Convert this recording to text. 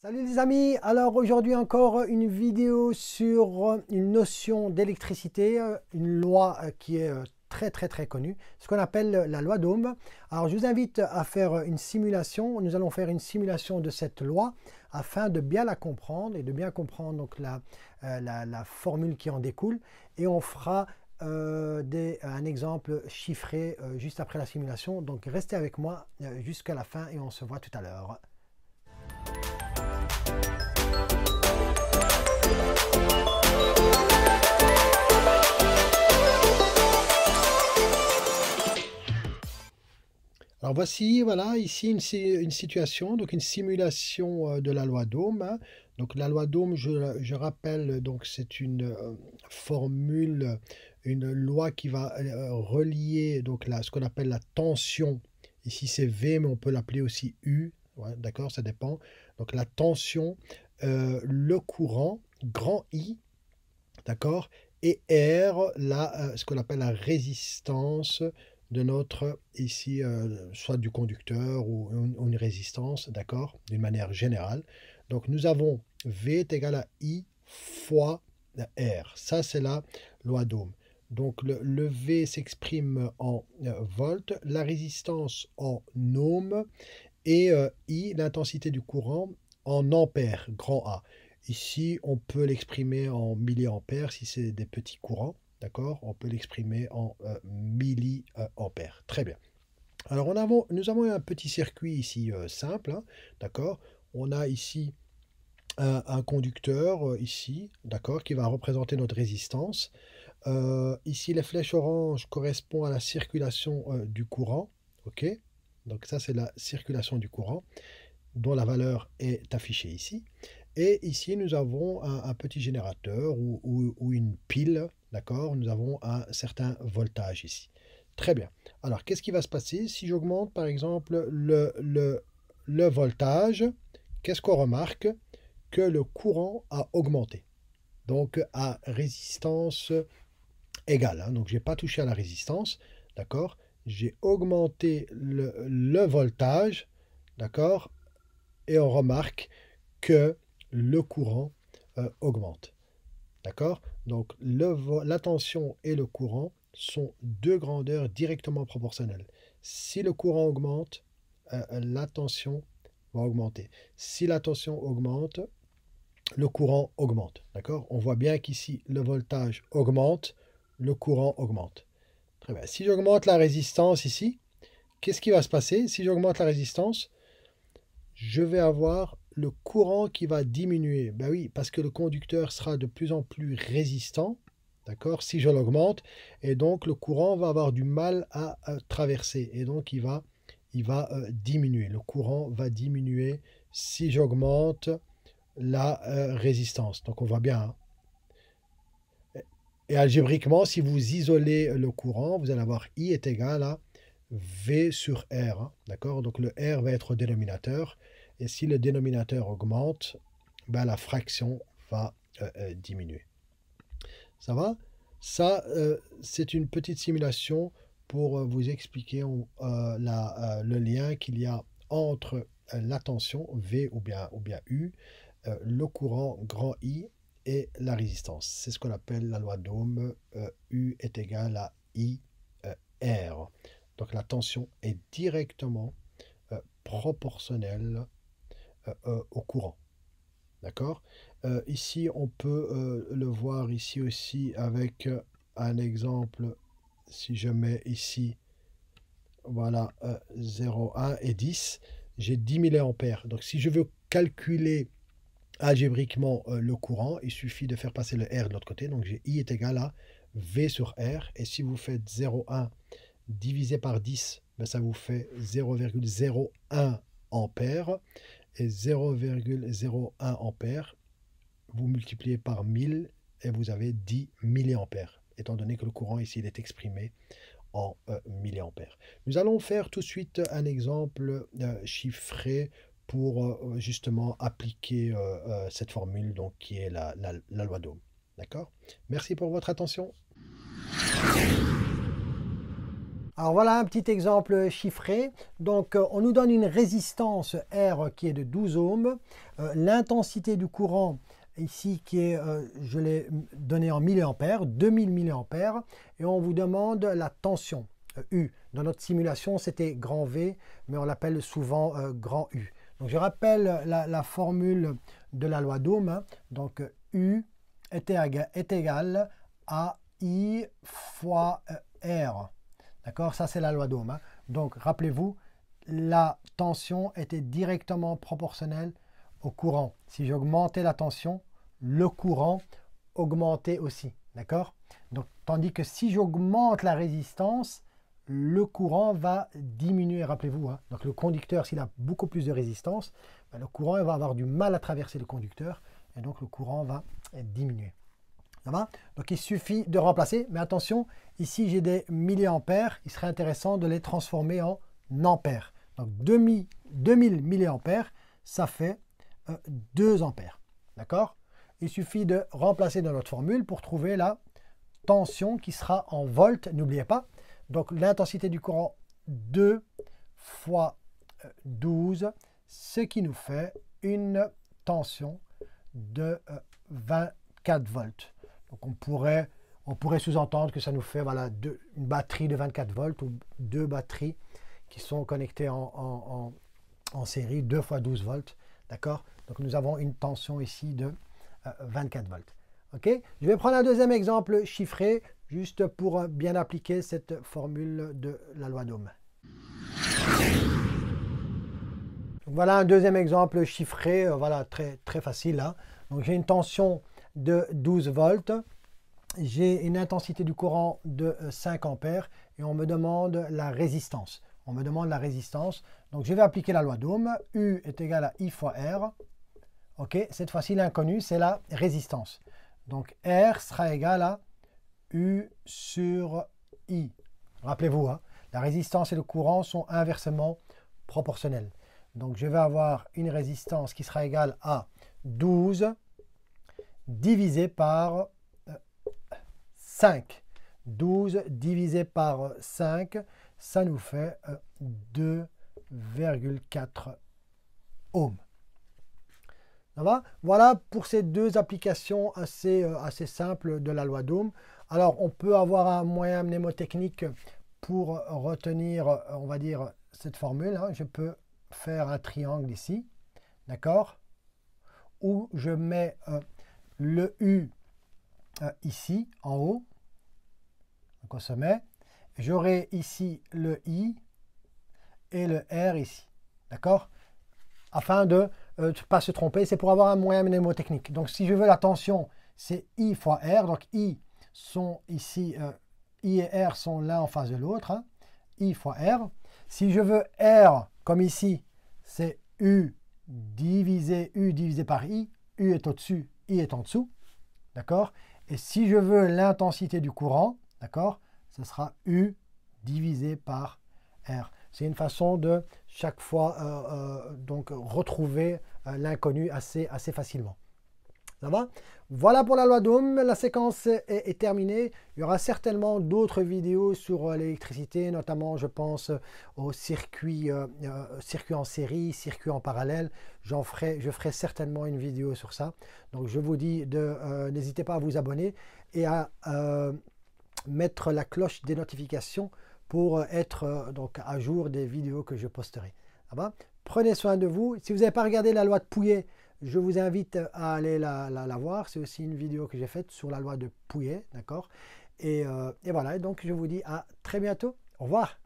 Salut les amis, alors aujourd'hui encore une vidéo sur une notion d'électricité, une loi qui est très connue, ce qu'on appelle la loi d'Ohm. Alors je vous invite à faire une simulation, nous allons faire une simulation de cette loi afin de bien la comprendre et de bien comprendre donc la formule qui en découle, et on fera un exemple chiffré juste après la simulation. Donc restez avec moi jusqu'à la fin et on se voit tout à l'heure. Alors voici, voilà, ici une situation, donc une simulation de la loi d'Ohm, hein. Donc la loi d'Ohm, je rappelle, donc c'est une formule, une loi qui va relier donc ce qu'on appelle la tension. Ici c'est V, mais on peut l'appeler aussi U, ouais, d'accord, ça dépend. Donc la tension, le courant, grand I, d'accord, et R, ce qu'on appelle la résistance de notre, ici, soit du conducteur ou une résistance, d'accord, d'une manière générale. Donc nous avons V est égal à I fois R. Ça, c'est la loi d'Ohm. Donc le V s'exprime en volts, la résistance en ohms, et I, l'intensité du courant, en ampères, grand A. Ici, on peut l'exprimer en milliampères si c'est des petits courants. D'accord? On peut l'exprimer en milliampères. Très bien. Alors, nous avons un petit circuit ici simple. Hein, d'accord? On a ici un conducteur, ici, d'accord, qui va représenter notre résistance. Ici, les flèches oranges correspondent à la circulation du courant. OK? Donc ça, c'est la circulation du courant, dont la valeur est affichée ici. Et ici, nous avons un petit générateur ou une pile, d'accord? Nous avons un certain voltage ici. Très bien. Alors, qu'est-ce qui va se passer si j'augmente, par exemple, le voltage? Qu'est-ce qu'on remarque? Que le courant a augmenté. Donc, à résistance égale. Hein. Donc, je n'ai pas touché à la résistance, d'accord? J'ai augmenté le voltage, d'accord? Et on remarque que le courant augmente. D'accord? Donc la tension et le courant sont deux grandeurs directement proportionnelles. Si le courant augmente, la tension va augmenter. Si la tension augmente, le courant augmente. D'accord? On voit bien qu'ici, le voltage augmente, le courant augmente. Très bien. Si j'augmente la résistance ici, qu'est-ce qui va se passer? Si j'augmente la résistance, je vais avoir le courant qui va diminuer. Ben oui, parce que le conducteur sera de plus en plus résistant, d'accord, si je l'augmente, et donc le courant va avoir du mal à traverser, et donc il va diminuer. Le courant va diminuer si j'augmente la résistance. Donc on voit bien. Hein. Et algébriquement, si vous isolez le courant, vous allez avoir I est égal à V sur R. Hein, d'accord? Donc le R va être au dénominateur. Et si le dénominateur augmente, ben la fraction va diminuer. Ça va? Ça, c'est une petite simulation pour vous expliquer le lien qu'il y a entre la tension, V ou bien U, le courant, grand I, et la résistance. C'est ce qu'on appelle la loi d'Ohm. U est égal à I R. Donc la tension est directement proportionnelle au courant. D'accord? Ici, on peut le voir ici aussi avec un exemple. Si je mets ici, voilà, 0, 1 et 10, j'ai 10 milliampères. Donc si je veux calculer algébriquement le courant, il suffit de faire passer le R de l'autre côté. Donc j'ai I est égal à V sur R. Et si vous faites 0,1 divisé par 10, ben ça vous fait 0,01 ampères. Et 0,01 ampères, vous multipliez par 1000 et vous avez 10 milliampères, étant donné que le courant ici il est exprimé en milliampères. Nous allons faire tout de suite un exemple chiffré pour justement appliquer cette formule donc, qui est la loi d'Ohm. D'accord? Merci pour votre attention. Alors voilà un petit exemple chiffré. Donc on nous donne une résistance R qui est de 12 ohms. L'intensité du courant ici qui est, je l'ai donné en milliampères, 2000 milliampères. Et on vous demande la tension, U. Dans notre simulation, c'était grand V, mais on l'appelle souvent grand U. Donc je rappelle la formule de la loi d'Ohm. Hein. Donc U est égal à I fois R. D'accord? Ça, c'est la loi d'Ohm. Hein. Donc, rappelez-vous, la tension était directement proportionnelle au courant. Si j'augmentais la tension, le courant augmentait aussi. D'accord? Donc, tandis que si j'augmente la résistance, le courant va diminuer. Rappelez-vous, hein. Donc le conducteur, s'il a beaucoup plus de résistance, ben, le courant il va avoir du mal à traverser le conducteur et donc le courant va diminuer. Ça va? Donc il suffit de remplacer, mais attention, ici j'ai des milliampères, il serait intéressant de les transformer en ampères. Donc 2000 milliampères, ça fait 2 ampères. D'accord? Il suffit de remplacer dans notre formule pour trouver la tension qui sera en volts, n'oubliez pas. Donc l'intensité du courant 2 fois 12, ce qui nous fait une tension de 24 volts. Donc on pourrait sous-entendre que ça nous fait voilà, une batterie de 24 volts ou 2 batteries qui sont connectées en série, 2 fois 12 volts. D'accord? Donc nous avons une tension ici de 24 volts. OK? Je vais prendre un deuxième exemple chiffré, juste pour bien appliquer cette formule de la loi d'Ohm. Voilà un deuxième exemple chiffré, voilà, très, très facile. Hein. Donc j'ai une tension de 12 volts, j'ai une intensité du courant de 5 ampères et on me demande la résistance. On me demande la résistance. Donc je vais appliquer la loi d'Ohm. U est égal à I fois R. OK, cette fois-ci l'inconnu, c'est la résistance. Donc R sera égal à U sur I. Rappelez-vous, hein, la résistance et le courant sont inversement proportionnels. Donc je vais avoir une résistance qui sera égale à 12 divisé par 5. 12 divisé par 5, ça nous fait 2,4 ohms. Ça va? Voilà pour ces deux applications assez simples de la loi d'Ohm. Alors, on peut avoir un moyen mnémotechnique pour retenir, on va dire, cette formule. Hein. Je peux faire un triangle ici, d'accord? Où je mets le U ici, en haut, donc au sommet. J'aurai ici le I et le R ici, d'accord? Afin de ne pas se tromper, c'est pour avoir un moyen mnémotechnique. Donc si je veux la tension, c'est I fois R. Donc I sont ici, I et R sont l'un en face de l'autre. Hein, I fois R. Si je veux R, comme ici, c'est U divisé par I. U est au-dessus, I est en dessous. D'accord? Et si je veux l'intensité du courant, d'accord, ce sera U divisé par R. C'est une façon de chaque fois donc retrouver l'inconnu assez facilement. Ça va? Voilà pour la loi d'Ohm. La séquence est terminée. Il y aura certainement d'autres vidéos sur l'électricité, notamment je pense aux circuits en série, circuits en parallèle. Je ferai certainement une vidéo sur ça. Donc je vous dis n'hésitez pas à vous abonner et à mettre la cloche des notifications pour être donc à jour des vidéos que je posterai. Ça va? Prenez soin de vous. Si vous n'avez pas regardé la loi de Pouillet, je vous invite à aller la voir. C'est aussi une vidéo que j'ai faite sur la loi de Pouillet. D'accord? Et voilà, donc je vous dis à très bientôt. Au revoir.